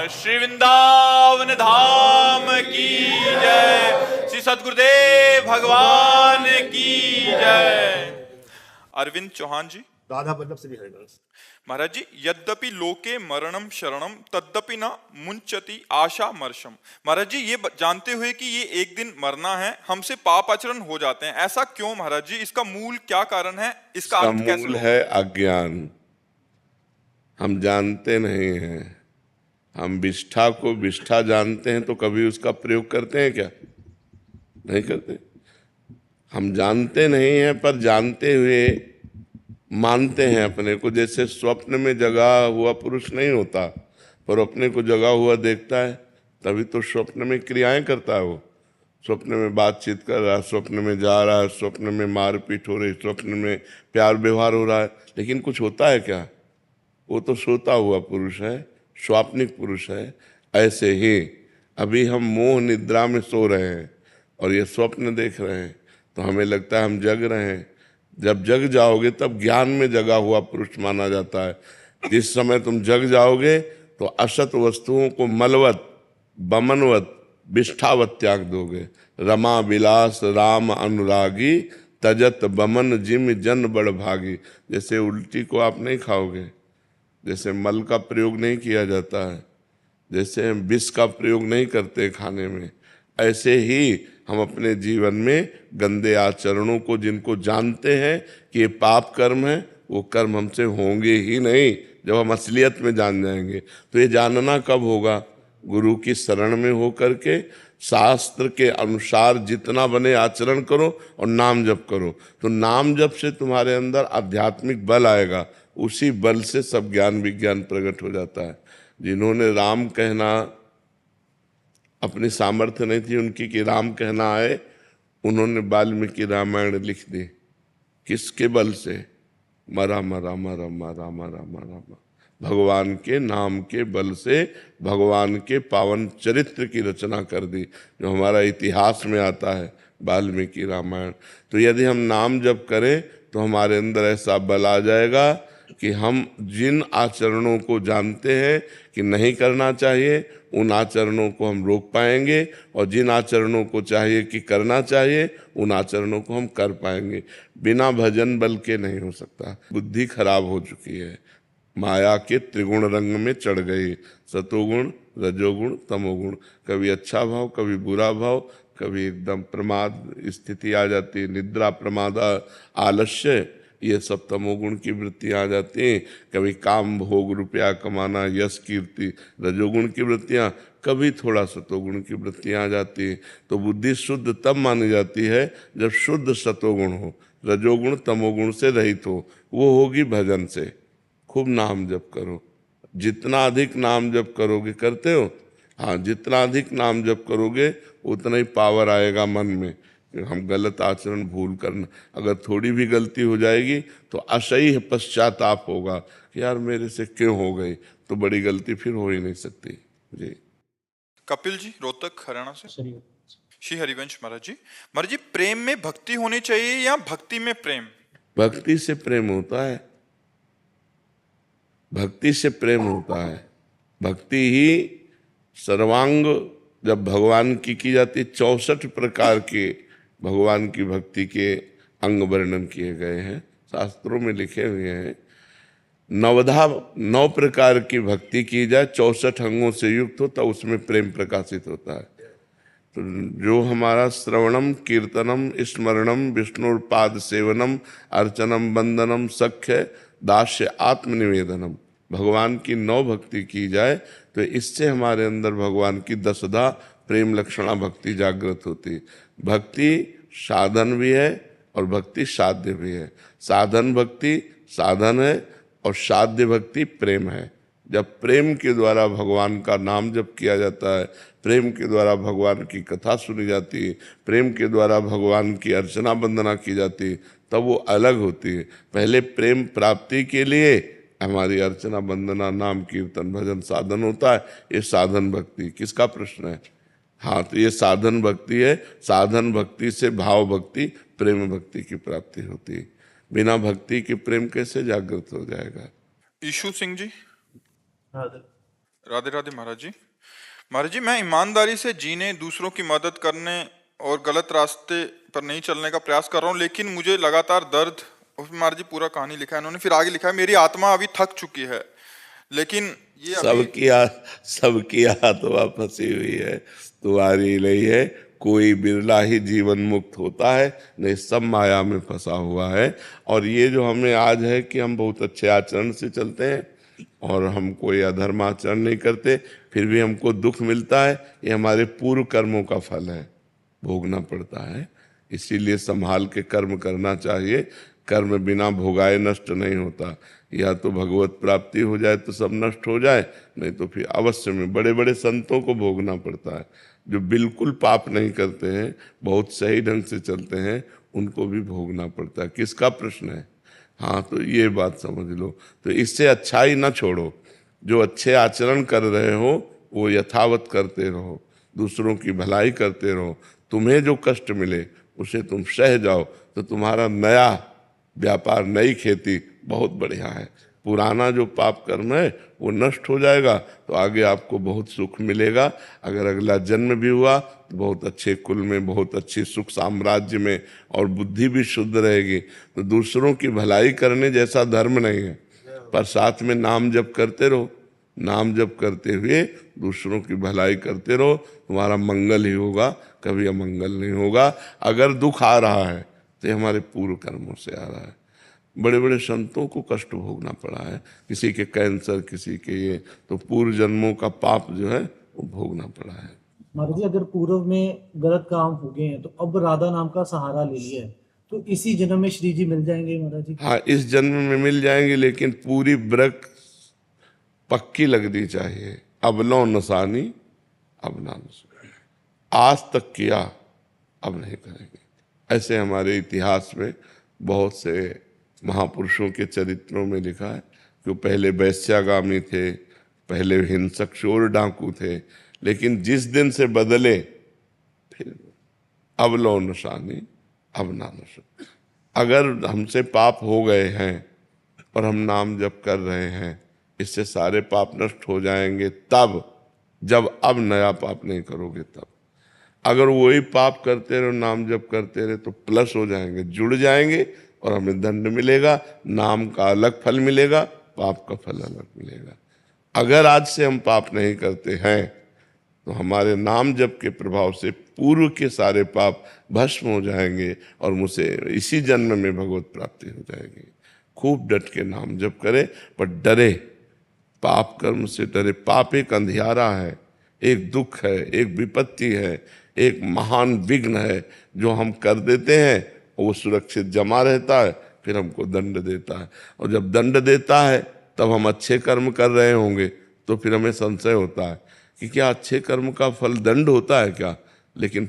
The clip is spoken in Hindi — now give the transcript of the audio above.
श्री वृंदावन धाम की जय। श्री सद्गुरुदेव भगवान की जय। अरविंद चौहान जी। राधा वल्लभ श्री हरिवंश। महाराज जी, यद्यपि लोके मरणम शरणम तद्यपि न मुंचति आशा मर्शम। महाराज जी, ये जानते हुए कि ये एक दिन मरना है, हमसे पाप आचरण हो जाते हैं, ऐसा क्यों महाराज जी? इसका मूल क्या कारण है? इसका अंत कैसे मूल होगा? है अज्ञान। हम जानते नहीं हैं। हम विष्ठा को विष्ठा जानते हैं तो कभी उसका प्रयोग करते हैं क्या? नहीं करते। हम जानते नहीं हैं पर जानते हुए मानते हैं अपने को। जैसे स्वप्न में जगा हुआ पुरुष नहीं होता पर अपने को जगा हुआ देखता है, तभी तो स्वप्न में क्रियाएं करता है। वो स्वप्न में बातचीत कर रहा है, स्वप्न में जा रहा है, स्वप्न में मारपीट हो रही, स्वप्न में प्यार व्यवहार हो रहा है, लेकिन कुछ होता है क्या? वो तो सोता हुआ पुरुष है, स्वाप्निक पुरुष है। ऐसे ही अभी हम मोह निद्रा में सो रहे हैं और ये स्वप्न देख रहे हैं तो हमें लगता है हम जग रहे हैं। जब जग जाओगे तब ज्ञान में जगा हुआ पुरुष माना जाता है। जिस समय तुम जग जाओगे तो असत वस्तुओं को मलवत बमनवत विष्ठावत त्याग दोगे। रमा विलास राम अनुरागी तजत बमन जिम जन बड़ भागी। जैसे उल्टी को आप नहीं खाओगे, जैसे मल का प्रयोग नहीं किया जाता है, जैसे हम विष का प्रयोग नहीं करते खाने में, ऐसे ही हम अपने जीवन में गंदे आचरणों को, जिनको जानते हैं कि ये पाप कर्म है, वो कर्म हमसे होंगे ही नहीं। जब हम असलियत में जान जाएंगे तो ये जानना कब होगा? गुरु की शरण में होकर के शास्त्र के अनुसार जितना बने आचरण करो और नाम जप करो। तो नाम जप से तुम्हारे अंदर आध्यात्मिक बल आएगा, उसी बल से सब ज्ञान विज्ञान प्रकट हो जाता है। जिन्होंने राम कहना अपनी सामर्थ्य नहीं थी उनकी कि राम कहना आए, उन्होंने वाल्मीकि रामायण लिख दी। किसके बल से? मरा मरा मरा मरा मरा मरा मरा भगवान के नाम के बल से भगवान के पावन चरित्र की रचना कर दी, जो हमारा इतिहास में आता है, वाल्मीकि रामायण। तो यदि हम नाम जप करें तो हमारे अंदर ऐसा बल आ जाएगा कि हम जिन आचरणों को जानते हैं कि नहीं करना चाहिए, उन आचरणों को हम रोक पाएंगे, और जिन आचरणों को चाहिए कि करना चाहिए, उन आचरणों को हम कर पाएंगे। बिना भजन बल के नहीं हो सकता। बुद्धि खराब हो चुकी है, माया के त्रिगुण रंग में चढ़ गई, सतोगुण रजोगुण तमोगुण। कभी अच्छा भाव, कभी बुरा भाव, कभी एकदम प्रमाद स्थिति आ जाती है, निद्रा प्रमाद आलस्य, ये सब तमोगुण की वृत्तियाँ आ जाती हैं। कभी काम भोग रुपया कमाना, यश कीर्ति, रजोगुण की वृत्तियाँ, कभी थोड़ा सतोगुण की वृत्तियाँ आ जाती हैं। तो बुद्धि शुद्ध तब मानी जाती है जब शुद्ध सतोगुण हो, रजोगुण तमोगुण से रहित हो। वो होगी भजन से। खूब नाम जप करो, जितना अधिक नाम जप करोगे, करते हो? हाँ, जितना अधिक नाम जप करोगे उतना ही पावर आएगा मन में। हम गलत आचरण भूल करना, अगर थोड़ी भी गलती हो जाएगी तो असह्य पश्चाताप होगा कि यार मेरे से क्यों हो गई, तो बड़ी गलती फिर हो ही नहीं सकती। जी। कपिल जी, रोहतक हरियाणा से। श्री हरिवंश। महाराज जी, प्रेम में भक्ति होनी चाहिए या भक्ति में प्रेम? भक्ति से प्रेम होता है, भक्ति से प्रेम होता है। भक्ति ही सर्वांग जब भगवान की जाती, 64 प्रकार के भगवान की भक्ति के अंग वर्णन किए गए हैं, शास्त्रों में लिखे हुए हैं। 9 प्रकार की भक्ति की जाए, 64 अंगों से युक्त हो, तब उसमें प्रेम प्रकाशित होता है। तो जो हमारा श्रवणम कीर्तनम स्मरणम विष्णुपाद सेवनम अर्चनम वंदनम सख्य दास्य आत्मनिवेदनम, भगवान की 9 भक्ति की जाए तो इससे हमारे अंदर भगवान की 10धा प्रेम लक्षणा भक्ति जागृत होती। भक्ति साधन भी है और भक्ति साध्य भी है। साधन भक्ति साधन है और साध्य भक्ति प्रेम है। जब प्रेम के द्वारा भगवान का नाम जप किया जाता है, प्रेम के द्वारा भगवान की कथा सुनी जाती है, प्रेम के द्वारा भगवान की अर्चना वंदना की जाती है, तब वो अलग होती है। पहले प्रेम प्राप्ति के लिए हमारी अर्चना वंदना नाम कीर्तन भजन साधन होता है। ये साधन भक्ति। किसका प्रश्न है? हाँ, तो ये साधन भक्ति है। साधन भक्ति से भाव भक्ति प्रेम भक्ति की प्राप्ति होती है। बिना भक्ति के प्रेम कैसे जागृत हो जाएगा? ईशु सिंह जी। राधे राधे महाराज जी। महाराज जी, मैं ईमानदारी से जीने, दूसरों की मदद करने और गलत रास्ते पर नहीं चलने का प्रयास कर रहा हूँ, लेकिन मुझे लगातार दर्द, उसमें महाराज जी पूरा कहानी लिखा है इन्होंने, फिर आगे लिखा है मेरी आत्मा अभी थक चुकी है, लेकिन ये अभी सबकी आत्मा फंसी हुई है, तुम्हारी नहीं है। कोई बिरला ही जीवन मुक्त होता है, नहीं सब माया में फंसा हुआ है। और ये जो हमें आज है कि हम बहुत अच्छे आचरण से चलते हैं और हम कोई अधर्म आचरण नहीं करते, फिर भी हमको दुख मिलता है, ये हमारे पूर्व कर्मों का फल है, भोगना पड़ता है। इसीलिए संभाल के कर्म करना चाहिए। कर्म बिना भोगाए नष्ट नहीं होता। या तो भगवत प्राप्ति हो जाए तो सब नष्ट हो जाए, नहीं तो फिर अवश्य में बड़े बड़े संतों को भोगना पड़ता है। जो बिल्कुल पाप नहीं करते हैं, बहुत सही ढंग से चलते हैं, उनको भी भोगना पड़ता है। किसका प्रश्न है? हाँ, तो ये बात समझ लो। तो इससे अच्छाई ना छोड़ो, जो अच्छे आचरण कर रहे हो वो यथावत करते रहो, दूसरों की भलाई करते रहो। तुम्हें जो कष्ट मिले उसे तुम सह जाओ, तो तुम्हारा नया व्यापार, नई खेती बहुत बढ़िया है। पुराना जो पाप कर्म है वो नष्ट हो जाएगा, तो आगे आपको बहुत सुख मिलेगा। अगर अगला जन्म भी हुआ तो बहुत अच्छे कुल में, बहुत अच्छी सुख साम्राज्य में, और बुद्धि भी शुद्ध रहेगी। तो दूसरों की भलाई करने जैसा धर्म नहीं है, पर साथ में नाम जप करते रहो। नाम जप करते हुए दूसरों की भलाई करते रहो, तुम्हारा मंगल ही होगा, कभी अमंगल नहीं होगा। अगर दुख आ रहा है तो ये हमारे पूर्व कर्मों से आ रहा है। बड़े बड़े संतों को कष्ट भोगना पड़ा है, किसी के कैंसर, किसी के ये, तो पूर्व जन्मों का पाप जो है वो भोगना पड़ा है। महाराज जी, अगर पूर्व में गलत काम हो गए हैं तो अब राधा नाम का सहारा ले लिया है, तो इसी जन्म में श्री जी मिल जाएंगे महाराज जी? हाँ, इस जन्म में मिल जाएंगे, लेकिन पूरी ब्रक पक्की लगनी चाहिए। अब लो नसानी, अब ना नसानी, आज तक किया अब नहीं करेंगे। ऐसे हमारे इतिहास में बहुत से महापुरुषों के चरित्रों में लिखा है कि वो पहले वैश्यागामी थे, पहले हिंसक चोर डाकू थे, लेकिन जिस दिन से बदले फिर अब लो निशानी, अब ना निशानी। अगर हमसे पाप हो गए हैं और हम नाम जप कर रहे हैं, इससे सारे पाप नष्ट हो जाएंगे तब, जब अब नया पाप नहीं करोगे तब। अगर वही पाप करते रहो, नाम जप करते रहे, तो प्लस हो जाएंगे, जुड़ जाएंगे, और हमें दंड मिलेगा। नाम का अलग फल मिलेगा, पाप का फल अलग मिलेगा। अगर आज से हम पाप नहीं करते हैं तो हमारे नाम जप के प्रभाव से पूर्व के सारे पाप भस्म हो जाएंगे और मुझे इसी जन्म में भगवत प्राप्ति हो जाएगी। खूब डट के नाम जप करे, पर डरे, पाप कर्म से डरे। पाप एक अंधियारा है, एक दुख है, एक विपत्ति है, एक महान विघ्न है जो हम कर देते हैं, वो सुरक्षित जमा रहता है, फिर हमको दंड देता है। और जब दंड देता है तब हम अच्छे कर्म कर रहे होंगे, तो फिर हमें संशय होता है कि क्या अच्छे कर्म का फल दंड होता है क्या? लेकिन